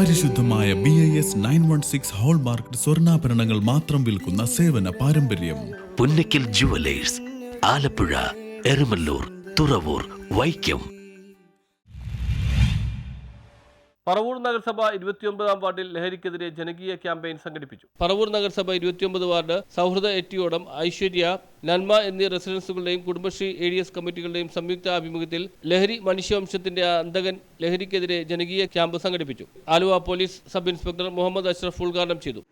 പരിശുദ്ധമായ BIS 916 hallmark സ്വർണ്ണാഭരണങ്ങൾ മാത്രം വിൽക്കുന്ന സേവന പാരമ്പര്യം. പുന്നക്കൽ ജുവലേഴ്സ്, ആലപ്പുഴ, എരമല്ലൂർ, തുറവൂർ, വൈക്കം. പറവൂർ നഗരസഭ 29 വാർഡിൽ ലഹരിക്കെതിരെ ജനകീയ ക്യാമ്പയിൻ സംഘടിപ്പിച്ചു. പറവൂർ നഗരസഭ 29 വാർഡ് സൗഹൃദ എറ്റിയോടം, ഐശ്വര്യ, നന്മ എന്നീ റെസിഡൻസുകളുടെയും കുടുംബശ്രീ ADS കമ്മിറ്റികളുടെയും സംയുക്ത ആഭിമുഖ്യത്തിൽ ലഹരി മനുഷ്യവംശത്തിന്റെ അന്തകൻ ലഹരിക്കെതിരെ ജനകീയ ക്യാമ്പ് സംഘടിപ്പിച്ചു. Aluva police sub inspector Muhammad Ashraf ഉദ്ഘാടനം ചെയ്തു.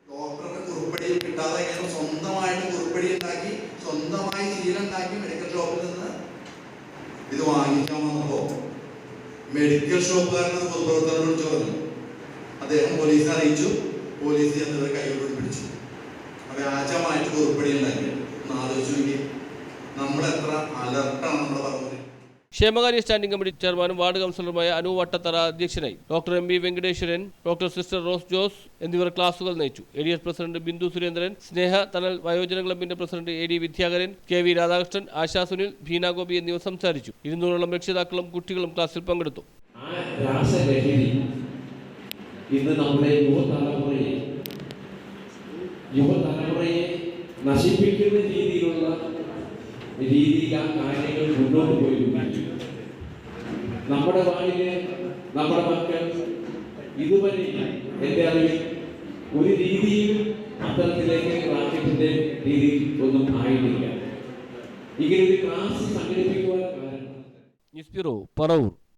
മെഡിക്കൽ ഷോപ്പുകാരനത് പൊതുപ്രവർത്തകരോട് ചോദിച്ചു. അദ്ദേഹം പോലീസിനെ അറിയിച്ചു. പോലീസ് എന്നിവരെ കൈയോട് പിടിച്ചു. വ്യാജമായിട്ട് കുറിപ്പടി ഉണ്ടാക്കി. ഒന്ന് ആലോചിച്ചു നോക്കി, നമ്മളെത്ര അലർട്ടാണ് നമ്മുടെ പറവൂരിൽ. ക്ഷേമകാര്യ സ്റ്റാൻഡിംഗ് കമ്മിറ്റി ചെയർമാനും വാർഡ് കൗൺസിലറുമായ അനു വട്ടത്തറ അധ്യക്ഷനായി. Doctor MB Venkateswaran, doctor sister rose Jose എന്നിവർ ക്ലാസുകൾ നയിച്ചു. ADS പ്രസിഡന്റ് ബിന്ദു സുരേന്ദ്രൻ, സ്നേഹ തണൽ വയോജന ക്ലബിന്റെ president AD വിദ്യാകരൻ, KV Radhakrishnan, ASHA Sunil, Beena Gopi എന്നിവർ സംസാരിച്ചു. 200ഓളം രക്ഷിതാക്കളും കുട്ടികളും ക്ലാസ്സിൽ പങ്കെടുത്തു. ഇന്ന് നമ്മുടെ യുവതലമുറയെ നശിപ്പിക്കുന്ന രീതിയിൽ ആ കാര്യങ്ങൾ മുന്നോട്ട് പോയി. നമ്മുടെ വാടില് നമ്മുടെ മക്കൾ ഇതുവരെ എൻ്റെ അറിവിൽ ഒരു രീതിയിലും അത്തരത്തിലേക്ക് റാക്കറ്റിന്റെ രീതിയിൽ ഒന്നും ആയിട്ടില്ല. ഇങ്ങനെ ഒരു ക്ലാസ് സംഘടിപ്പിക്കുവാൻ കാരണം ന്യൂസ് ബ്യൂറോ, പറവൂർ.